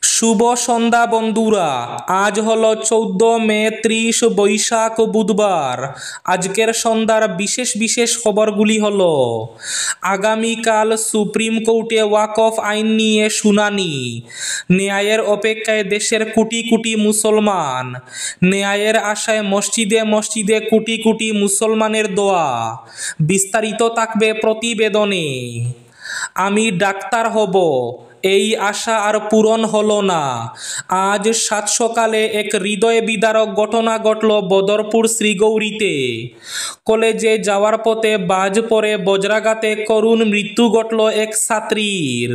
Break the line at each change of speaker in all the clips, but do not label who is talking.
শুভ সন্ধ্যা বন্ধুরা। আজ হলো 14 মে, 30 বৈশাখ, বুধবার। আজকের সন্ধ্যার বিশেষ বিশেষ খবরগুলি হলো: আগামীকাল সুপ্রিম কোর্টে ওয়াকফ আইন নিয়ে শুনানি। ন্যায়ের অপেক্ষায় দেশের কোটি কোটি মুসলমান। ন্যায়ের আশায় মসজিদে মসজিদে কোটি কোটি মুসলমানের দোয়া। বিস্তারিত থাকবে প্রতিবেদনে। আমি ডাক্তার হব, এই আশা আর পূরণ হলো না। আজ সাত সকালে এক হৃদয় বিদারক ঘটনা ঘটল বদরপুর শ্রীগৌরীতে। কলেজে যাওয়ার পথে বাজ পড়ে বজ্রাঘাতে করুণ মৃত্যু ঘটল এক ছাত্রীর।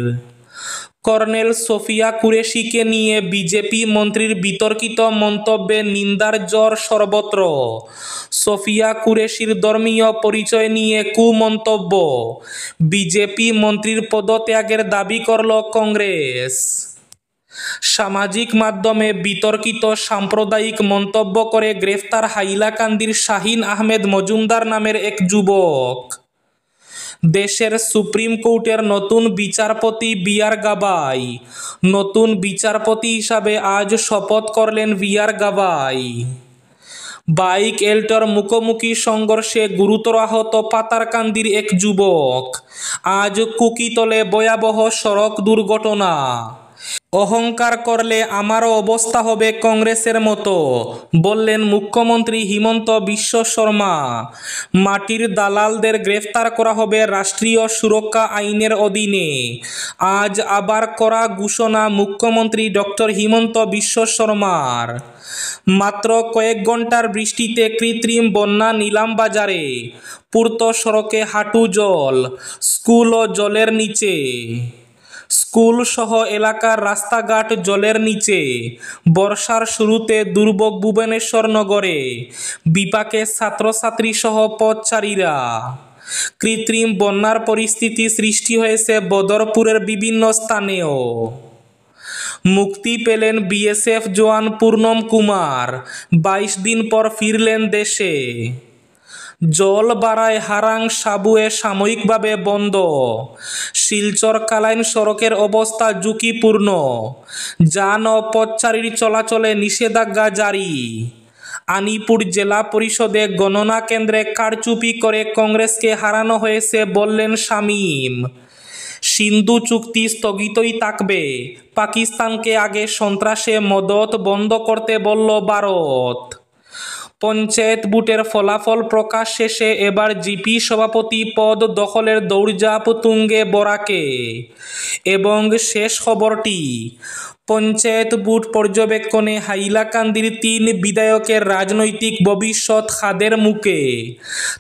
কর্নেল সোফিয়া কুরেশিকে নিয়ে বিজেপি মন্ত্রীর বিতর্কিত মন্তব্যে নিন্দার ঝড় সর্বত্র। সোফিয়া কুরেশির ধর্মীয় পরিচয় নিয়ে কুমন্তব্য। বিজেপি মন্ত্রীর পদত্যাগের দাবি করল কংগ্রেস। সামাজিক মাধ্যমে বিতর্কিত সাম্প্রদায়িক মন্তব্য করে গ্রেফতার হাইলাকান্দির শাহিন আহমেদ মজুমদার নামের এক যুবক। দেশের সুপ্রিম কোর্টের নতুন বিচারপতি বি আর গাভাই। নতুন বিচারপতি হিসাবে আজ শপথ করলেন বি আর গাভাই। বাইক এল্টোর মুখোমুখি সংঘর্ষে গুরুতর আহত পাতারকান্দির এক যুবক। আজ কুকিতলে ভয়াবহ সড়ক দুর্ঘটনা। অহংকার করলে আমারও অবস্থা হবে কংগ্রেসের মতো, বললেন মুখ্যমন্ত্রী হিমন্ত বিশ্ব শর্মা। মাটির দালালদের গ্রেফতার করা হবে রাষ্ট্রীয় সুরক্ষা আইনের অধীনে। আজ আবার কড়া ঘোষণা মুখ্যমন্ত্রী ডক্টর হিমন্ত বিশ্ব শর্মার। মাত্র কয়েক ঘন্টার বৃষ্টিতে কৃত্রিম বন্যা নিলামবাজারে। পূর্ত সড়কে হাঁটু জল, স্কুলও জলের নিচে। স্কুল সহ এলাকার রাস্তাঘাট জলের নিচে। বর্ষার শুরুতে দুর্ভোগ ভুবনেশ্বর নগরে। বিপাকে ছাত্রছাত্রী সহ পথচারীরা। কৃত্রিম বন্যার পরিস্থিতি সৃষ্টি হয়েছে বদরপুরের বিভিন্ন স্থানেও। মুক্তি পেলেন বিএসএফ জওয়ান পূর্ণম কুমার। 22 দিন পর ফিরলেন দেশে। জল বাড়ায় হারাং সাবুয়ে সাময়িকভাবে বন্ধ। শিলচর কালাইন সড়কের অবস্থা ঝুঁকিপূর্ণ। যান ও পথচারীর চলাচলে নিষেধাজ্ঞা জারি। আনিপুর জেলা পরিষদে গণনা কেন্দ্রে কারচুপি করে কংগ্রেসকে হারানো হয়েছে বললেন শামীম। সিন্ধু চুক্তি স্থগিতই থাকবে, পাকিস্তানকে আগে সন্ত্রাসে মদদ বন্ধ করতে বলল ভারত। পঞ্চায়েত ভোটের ফলাফল প্রকাশ শেষে এবার জিপি সভাপতি পদ দখলের দৌড়ঝাঁপ তুঙ্গে বরাকে। এবং শেষ খবরটি, পঞ্চায়েত ভোট পর্যবেক্ষণে হাইলাকান্দির 3 বিধায়কের রাজনৈতিক ভবিষ্যৎ খাদের মুখে।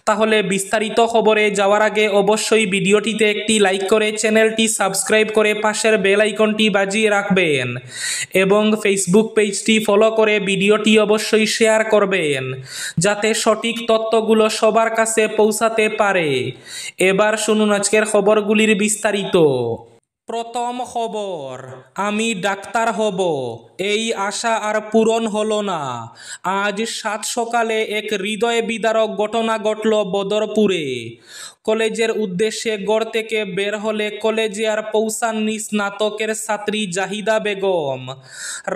তাহলে বিস্তারিত খবরে যাওয়ার আগে অবশ্যই ভিডিওটিতে একটি লাইক করে চ্যানেলটি সাবস্ক্রাইব করে পাশের বেল আইকনটি বাজিয়ে রাখবেন এবং ফেসবুক পেজটি ফলো করে ভিডিওটি অবশ্যই শেয়ার করবেন যাতে সঠিক তথ্যগুলো সবার কাছে পৌঁছাতে পারে। এবার শুনুন আজকের খবরগুলির বিস্তারিত। প্রথম খবর, আমি ডাক্তার হব, এই আশা আর পূরণ হলো না। আজ সাত সকালে এক হৃদয় বিদারক ঘটনা ঘটল বদরপুরে। কলেজের উদ্দেশ্যে ঘর থেকে বের হলে কলেজে আর পৌঁছাননি স্নাতকের ছাত্রী জাহিদা বেগম।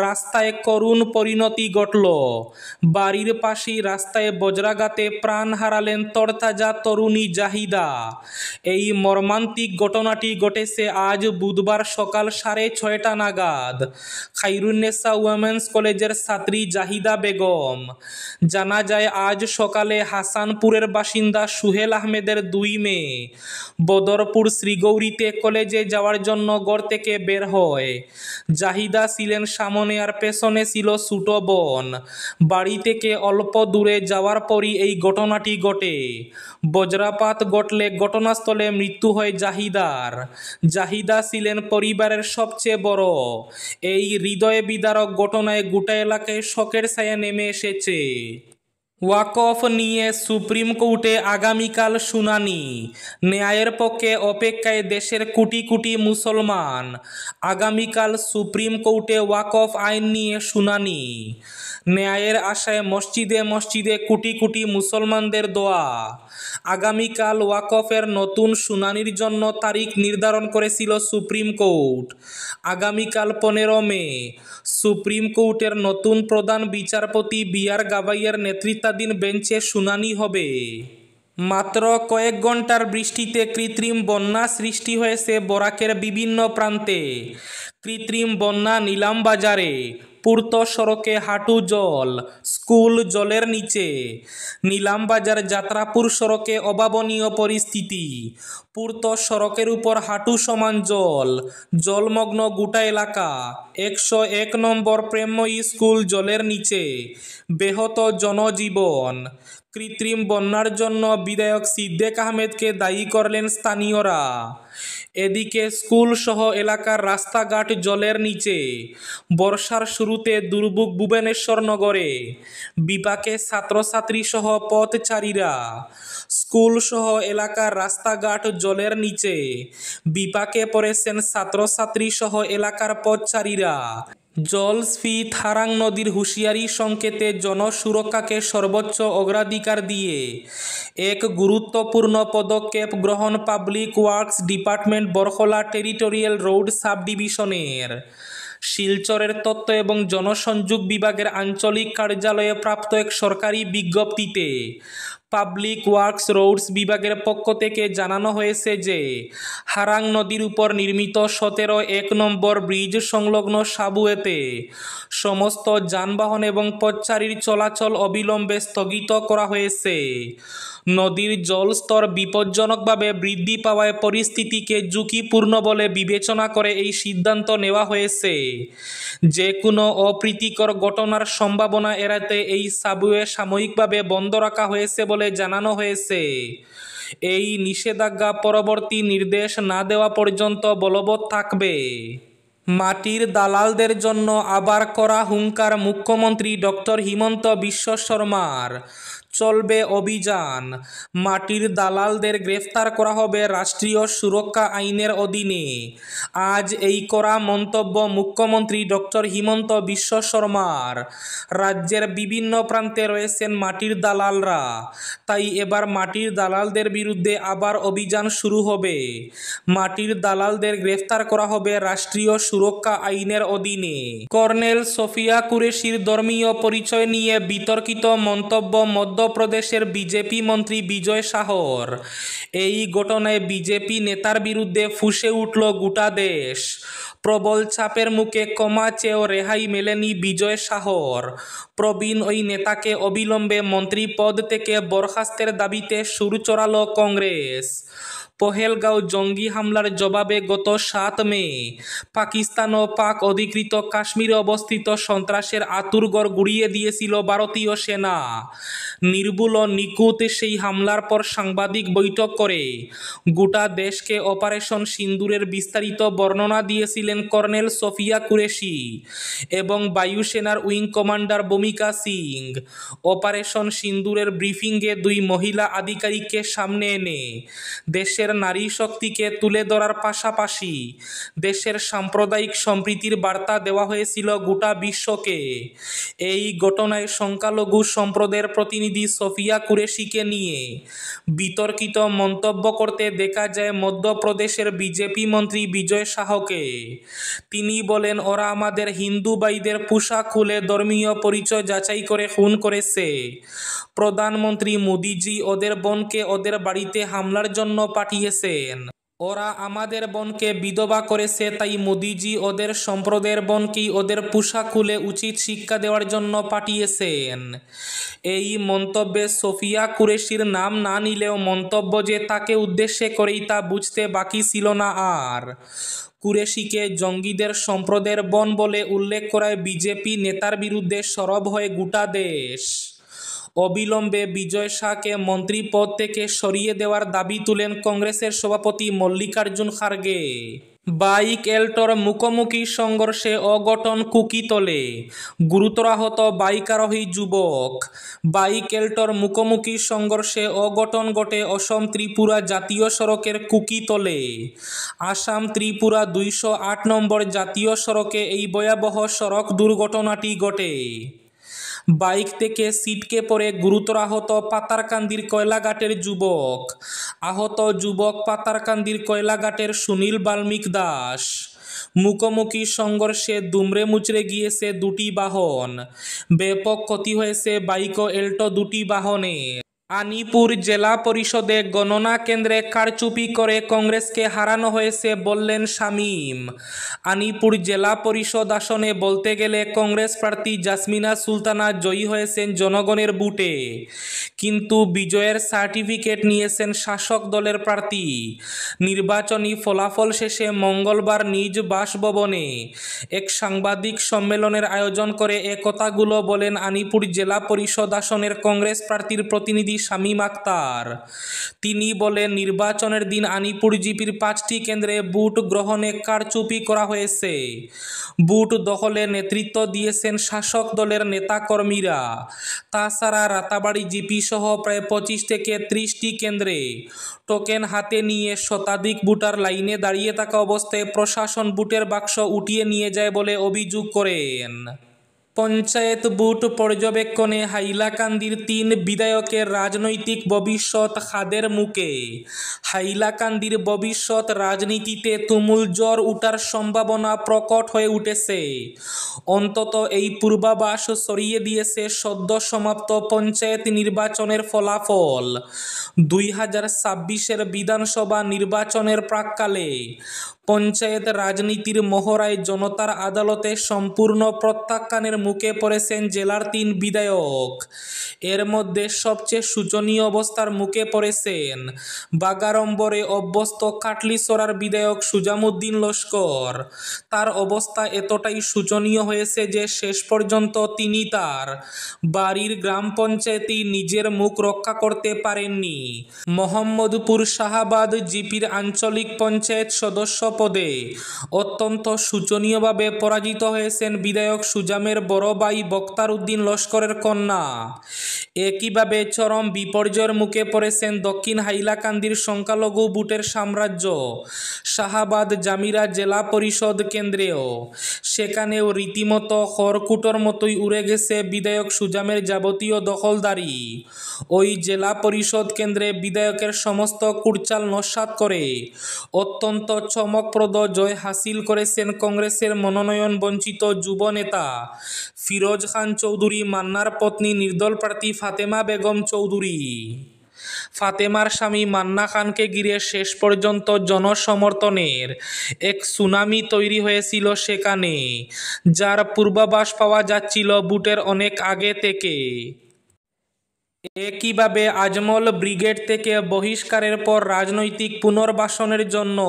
রাস্তায় করুণ পরিণতি ঘটল। বাড়ির পাশেই রাস্তায় বজ্রাঘাতে প্রাণ হারালেন তরতাজা তরুণী জাহিদা। এই মর্মান্তিক ঘটনাটি ঘটেছে আজ বুধবার সকাল 6:30 নাগাদ খাইরুন্নেসা উইমেন্স কলেজের ছাত্রী জাহিদা বেগম। জানা যায় আজ সকালে হাসানপুরের বাসিন্দা সুহেল আহমেদের 2 মেয়ে বদরপুর শ্রীগৌরীতে কলেজে যাওয়ার জন্য ঘর থেকে বের হয়। জাহিদা ছিলেন সামনে আর পেছনে ছিল ছোট বোন। বাড়ি থেকে অল্প দূরে যাওয়ার পরই এই ঘটনাটি ঘটে। বজ্রপাত ঘটলে ঘটনাস্থলে মৃত্যু হয় জাহিদার। জাহিদা ছিলেন পরিবারের সবচেয়ে বড়। এই হৃদয় বিদারক ঘটনায় গোটা এলাকায় শোকের ছায়া নেমে এসেছে। ওয়াকফ নিয়ে সুপ্রিম কোর্টে আগামীকাল শুনানি। ন্যায়ের পক্ষে অপেক্ষায় দেশের কোটি কোটি মুসলমান। আগামীকাল সুপ্রিম কোর্টে ওয়াকফ আইন নিয়ে শুনানি। ন্যায়ের আশায় মসজিদে মসজিদে কোটি কোটি মুসলমানদের দোয়া। আগামীকাল ওয়াকফের নতুন শুনানির জন্য তারিখ নির্ধারণ করেছিল সুপ্রিম কোর্ট। আগামীকাল 15 মে সুপ্রিম কোর্টের নতুন প্রধান বিচারপতি বি.আর. গাভাইয়ের নেতৃত্বাধীন বেঞ্চে শুনানি হবে। মাত্র কয়েক ঘন্টার বৃষ্টিতে কৃত্রিম বন্যা সৃষ্টি হয়েছে বরাকের বিভিন্ন প্রান্তে। কৃত্রিম বন্যা নিলামবাজারে, পূর্ত সড়কে হাঁটু জল, স্কুল জলের নিচে। নিলামবাজার যাত্রাপুর সড়কে অভাবনীয় পরিস্থিতি। পূর্ত সড়কের উপর হাঁটু সমান জল, জলমগ্ন গোটা এলাকা। 101 নম্বর প্রেমময়ী স্কুল জলের নিচে, ব্যাহত জনজীবন। কৃত্রিম বন্যার জন্য বিধায়ক সিদ্দিক আহমেদকে দায়ী করলেন স্থানীয়রা। এদিকে স্কুল সহ এলাকার রাস্তাঘাট জলের নিচে। বর্ষার শুরুতে দুর্ভোগ ভুবনেশ্বর নগরে, বিপাকে ছাত্রছাত্রী সহ পথচারীরা। স্কুল সহ এলাকার রাস্তাঘাট জলের নিচে, বিপাকে পড়েছেন ছাত্রছাত্রী সহ এলাকার পথচারীরা। জলস্ফীত হারাং নদীর হুঁশিয়ারি সংকেতে জনসুরক্ষাকে সর্বোচ্চ অগ্রাধিকার দিয়ে এক গুরুত্বপূর্ণ পদক্ষেপ গ্রহণ public works department Barkhola territorial road sub ডিভিশনের। শিলচরের তথ্য এবং জনসংযোগ বিভাগের আঞ্চলিক কার্যালয়ে প্রাপ্ত এক সরকারি বিজ্ঞপ্তিতে পাবলিক ওয়ার্কস রোডস বিভাগের পক্ষ থেকে জানানো হয়েছে যে হারাং নদীর উপর নির্মিত 17-1 নম্বর ব্রিজ সংলগ্ন সাবুয়েতে সমস্ত যানবাহন এবং পথচারীর চলাচল অবিলম্বে স্থগিত করা হয়েছে। নদীর জলস্তর বিপজ্জনকভাবে বৃদ্ধি পাওয়ায় পরিস্থিতিকে ঝুঁকিপূর্ণ বলে বিবেচনা করে এই সিদ্ধান্ত নেওয়া হয়েছে। যে কোনো অপ্রীতিকর ঘটনার সম্ভাবনা এড়াতে এই সাবওয়ে সাময়িকভাবে বন্ধ রাখা হয়েছে বলে জানানো হয়েছে। এই নিষেধাজ্ঞা পরবর্তী নির্দেশ না দেওয়া পর্যন্ত বলবৎ থাকবে। মাটির দালালদের জন্য আবার কড়া হুঙ্কার মুখ্যমন্ত্রী ডক্টর হিমন্ত বিশ্ব শর্মার। চলবে অভিযান। মাটির দালালদের গ্রেফতার করা হবে রাষ্ট্রীয় সুরক্ষা আইনের অধীনে। আজ এই কড়া মন্তব্য মুখ্যমন্ত্রী ডক্টর হিমন্ত বিশ্ব শর্মার। রাজ্যের বিভিন্ন প্রান্তে রয়েছেন মাটির দালালরা, তাই এবার মাটির দালালদের বিরুদ্ধে আবার অভিযান শুরু হবে। মাটির দালালদের গ্রেফতার করা হবে রাষ্ট্রীয় সুরক্ষা আইনের অধীনে। কর্নেল সোফিয়া কুরেশির ধর্মীয় পরিচয় নিয়ে বিতর্কিত মন্তব্য মধ্যপ্রদেশের বিজেপি মন্ত্রী বিজয় শাহর। এই ঘটনায় বিজেপি নেতার বিরুদ্ধে ফুঁসে উঠল গোটা দেশ। প্রবল চাপের মুখে ক্ষমা চেয়েও রেহাই মেলেনি বিজয় শাহর। প্রবীণ ওই নেতাকে অবিলম্বে মন্ত্রী পদ থেকে বরখাস্তের দাবিতে সুর চড়াল কংগ্রেস। পহেলগাঁও জঙ্গি হামলার জবাবে গত 7 মে পাকিস্তান ও পাক অধিকৃত কাশ্মীরে অবস্থিত সন্ত্রাসের আঁতুড়ঘর গুড়িয়ে দিয়েছিল ভারতীয় সেনা। নির্ভুল ও নিখুঁত সেই হামলার পর সাংবাদিক বৈঠক করে গোটা দেশকে অপারেশন সিন্দুরের বিস্তারিত বর্ণনা দিয়েছিলেন কর্নেল সোফিয়া কুরেশি এবং বায়ুসেনার উইং কমান্ডার ভূমিকা সিং। অপারেশন সিন্দুরের ব্রিফিংয়ে 2 মহিলা আধিকারিককে সামনে এনে দেশের নারী শক্তিকে তুলে ধরার পাশাপাশি দেশের সাম্প্রদায়িক সম্প্রীতির বার্তা দেওয়া হয়েছিল গোটা বিশ্বকে। এই ঘটনায় সংখ্যালঘু সম্প্রদায়ের প্রতিনিধি সোফিয়া কুরেশিকে নিয়ে বিতর্কিত মন্তব্য করতে দেখা যায় মধ্যপ্রদেশের বিজেপি মন্ত্রী বিজয় শাহকে। তিনি বলেন, ওরা আমাদের হিন্দু ভাইদের পোশাক খুলে ধর্মীয় পরিচয় যাচাই করে খুন করেছে। প্রধানমন্ত্রী মোদিজি ওদের বোনকে ওদের বাড়িতে হামলার জন্য পাঠিয়েছেন। ওরা আমাদের বোনকে বিধবা করেছে, তাই মোদিজি ওদের সম্প্রদায়ের বোনকেই ওদের পোশাক খুলে উচিত শিক্ষা দেওয়ার জন্য পাঠিয়েছেন। এই মন্তব্যে সোফিয়া কুরেশির নাম না নিলেও মন্তব্য যে তাকে উদ্দেশ্যে করেই তা বুঝতে বাকি ছিল না আর। কুরেশিকে জঙ্গিদের সম্প্রদায়ের বোন বলে উল্লেখ করায় বিজেপি নেতার বিরুদ্ধে সরব হয়ে গোটা দেশ। অবিলম্বে বিজয় শাহকে মন্ত্রী পদ থেকে সরিয়ে দেওয়ার দাবি তুলেন কংগ্রেসের সভাপতি মল্লিকার্জুন খার্গে। বাইক এল্টোর মুখোমুখি সংঘর্ষে অঘটন কুকিতলে, গুরুতর আহত বাইক আরোহী যুবক। বাইক এল্টোর মুখোমুখি সংঘর্ষে অঘটন ঘটে অসম ত্রিপুরা জাতীয় সড়কের কুকিতলে। আসাম ত্রিপুরা 208 নম্বর জাতীয় সড়কে এই ভয়াবহ সড়ক দুর্ঘটনাটি ঘটে। বাইক থেকে ছিটকে পড়ে গুরুতর আহত পাতারকান্দির কয়লাঘাটের যুবক। আহত যুবক পাতারকান্দির কয়লাঘাটের সুনীল বাল্মিক দাস। মুখোমুখি সংঘর্ষে দুমড়ে মুচড়ে গিয়েছে দুটি বাহন। ব্যাপক ক্ষতি হয়েছে বাইক ও এল্টো দুটি বাহনের। আনিপুর জেলা পরিষদে গণনা কেন্দ্রে কারচুপি করে কংগ্রেসকে হারানো হয়েছে বললেন শামীম। আনিপুর জেলা পরিষদ আসনে বলতে গেলে কংগ্রেস প্রার্থী জাসমিনা সুলতানা জয়ী হয়েছেন জনগণের ভোটে, কিন্তু বিজয়ের সার্টিফিকেট নিয়েছেন শাসক দলের প্রার্থী। নির্বাচনী ফলাফল শেষে মঙ্গলবার নিজ বাসভবনে এক সাংবাদিক সম্মেলনের আয়োজন করে এ কথাগুলো বলেন আনিপুর জেলা পরিষদ আসনের কংগ্রেস প্রার্থীর প্রতিনিধি শামীম আক্তার। তিনি বলেন, নির্বাচনের দিন আনিপুর জিপির 5টি কেন্দ্রে ভোট গ্রহণে কারচুপি করা হয়েছে। ভোট দখলে নেতৃত্ব দিয়েছেন শাসক দলের নেতাকর্মীরা। তাছাড়া রাতাবাড়ী জিপি সহ প্রায় 25 থেকে 30টি কেন্দ্রে টোকেন হাতে নিয়ে শতাধিক ভোটার লাইনে দাঁড়িয়ে থাকা অবস্থায় প্রশাসন ভোটের বাক্স উঠিয়ে নিয়ে যায় বলে অভিযোগ করেন। পঞ্চায়েত ভোট পর্যবেক্ষণে হাইলাকান্দির 3 বিধায়কের রাজনৈতিক ভবিষ্যৎ খাদের মুখে। হাইলাকান্দির ভবিষ্যৎ রাজনীতিতে তুমুল ঝড় ওঠার সম্ভাবনা প্রকট হয়ে উঠেছে। অন্তত এই পূর্বাভাস ছড়িয়ে দিয়েছে সদ্য সমাপ্ত পঞ্চায়েত নির্বাচনের ফলাফল। 2026-এর বিধানসভা নির্বাচনের প্রাক্কালে পঞ্চায়েত রাজনীতির মহড়ায় জনতার আদালতে সম্পূর্ণ প্রত্যাখ্যানের মুখে পড়েছেন জেলার 3 বিধায়ক। এর মধ্যে সবচেয়ে শোচনীয় অবস্থার মুখে পড়েছেন বাগাড়ম্বরে অভ্যস্ত কাটলিছড়ার বিধায়ক সুজামুদ্দিন লস্কর। তার অবস্থা এতটাই শোচনীয় হয়েছে যে শেষ পর্যন্ত তিনি তার বাড়ির গ্রাম পঞ্চায়েতেই নিজের মুখ রক্ষা করতে পারেননি। মোহাম্মদপুর শাহাবাদ জিপির আঞ্চলিক পঞ্চায়েত সদস্য পদে অত্যন্ত শোচনীয়ভাবে পরাজিত হয়েছেন বিধায়ক সুজামের বড় ভাই বক্তার উদ্দিন লস্করের কন্যা। একইভাবে চরম বিপর্যয়ের মুখে পড়েছেন দক্ষিণ হাইলাকান্দির সংখ্যালঘু ভোটের সাম্রাজ্য শাহাবাদ জামিরা জেলা পরিষদ কেন্দ্রেও। সেখানেও রীতিমতো খড়কুটোর মতোই উড়ে গেছে বিধায়ক সুজামের যাবতীয় দখলদারি। ওই জেলা পরিষদ কেন্দ্রে বিধায়কের সমস্ত কুড়চাল নস্যাৎ করে অত্যন্ত চমকপ্রদ জয় হাসিল করেছেন কংগ্রেসের মনোনয়ন বঞ্চিত যুব নেতা ফিরোজ খান চৌধুরী মান্নার পত্নী নির্দল প্রার্থী ফাতেমা বেগম চৌধুরী। ফাতেমার স্বামী মান্না খানকে ঘিরে শেষ পর্যন্ত জনসমর্থনের এক সুনামি তৈরি হয়েছিল সেখানে, যার পূর্বাভাস পাওয়া যাচ্ছিল ভোটের অনেক আগে থেকে। একইভাবে আজমল ব্রিগেড থেকে বহিষ্কারের পর রাজনৈতিক পুনর্বাসনের জন্য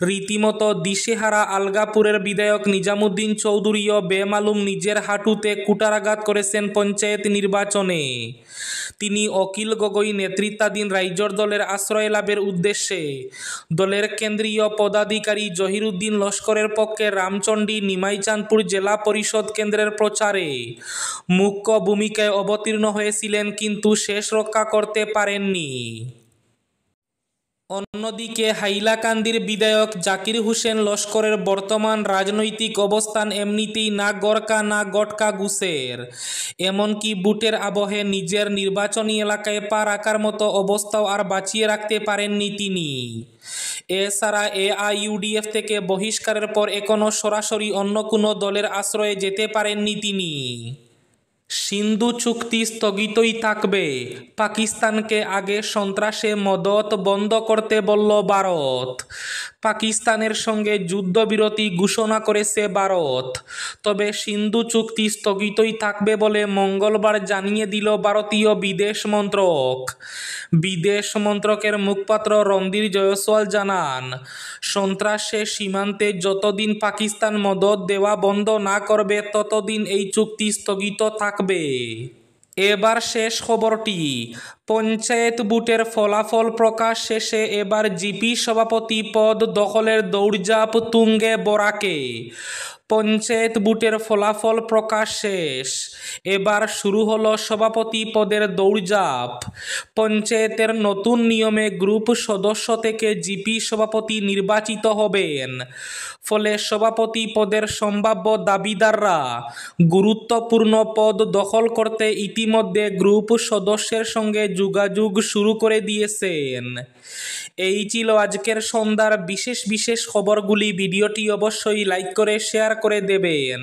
রীতিমতো দিশেহারা আলগাপুরের বিধায়ক নিজামুদ্দিন চৌধুরীও বেমালুম নিজের হাঁটুতে কুঠারাঘাত করেছেন পঞ্চায়েত নির্বাচনে। তিনি অখিল গগৈ নেতৃত্বাধীন রাইজর দলের আশ্রয় লাভের উদ্দেশ্যে দলের কেন্দ্রীয় পদাধিকারী জহিরুদ্দিন লস্করের পক্ষে রামচন্ডী নিমাইচাঁদপুর জেলা পরিষদ কেন্দ্রের প্রচারে মুখ্য ভূমিকায় অবতীর্ণ হয়েছিলেন, কিন্তু শেষ রক্ষা করতে পারেননি। অন্যদিকে হাইলাকান্দির বিধায়ক জাকির হোসেন লস্করের বর্তমান রাজনৈতিক অবস্থান এমনিতেই না গড়কা না গটকা গুছের। এমনকি ভোটের আবহে নিজের নির্বাচনী এলাকায় পা রাখার মতো অবস্থাও আর বাঁচিয়ে রাখতে পারেননি তিনি। এছাড়া AIUDF থেকে বহিষ্কারের পর এখনও সরাসরি অন্য কোনো দলের আশ্রয়ে যেতে পারেননি তিনি। সিন্ধু চুক্তি স্থগিতই থাকবে, পাকিস্তানকে আগে সন্ত্রাসে মদদ বন্ধ করতে বলল ভারত। পাকিস্তানের সঙ্গে যুদ্ধবিরতি ঘোষণা করেছে ভারত, তবে সিন্ধু চুক্তি স্থগিতই থাকবে বলে মঙ্গলবার জানিয়ে দিল ভারতীয় বিদেশ মন্ত্রক। বিদেশ মন্ত্রকের মুখপাত্র রণধীর জয়সওয়াল জানান, সন্ত্রাসে সীমান্তে যতদিন পাকিস্তান মদদ দেওয়া বন্ধ না করবে ততদিন এই চুক্তি স্থগিত থাকবে। এবার শেষ খবরটি, পঞ্চায়েত ভোটের ফলাফল প্রকাশ শেষে এবার জিপি সভাপতি পদ দখলের দৌড়ঝাঁপ তুঙ্গে বরাকে। পঞ্চায়েত বুটের ফলাফল প্রকাশ শেষ। এবার শুরু হলো সভাপতি পদের দৌড়ঝাঁপ। পঞ্চায়েতের নতুন নিয়মে গ্রুপ সদস্য থেকে জিপি সভাপতি নির্বাচিত হবেন। ফলে সভাপতি পদের সম্ভাব্য দাবিদাররা গুরুত্বপূর্ণ পদ দখল করতে ইতিমধ্যে গ্রুপ সদস্যের সঙ্গে যোগাযোগ শুরু করে দিয়েছেন। এই ছিল আজকের সন্ধ্যার বিশেষ বিশেষ খবরগুলি। ভিডিওটি অবশ্যই লাইক করে শেয়ার করে দেবেন।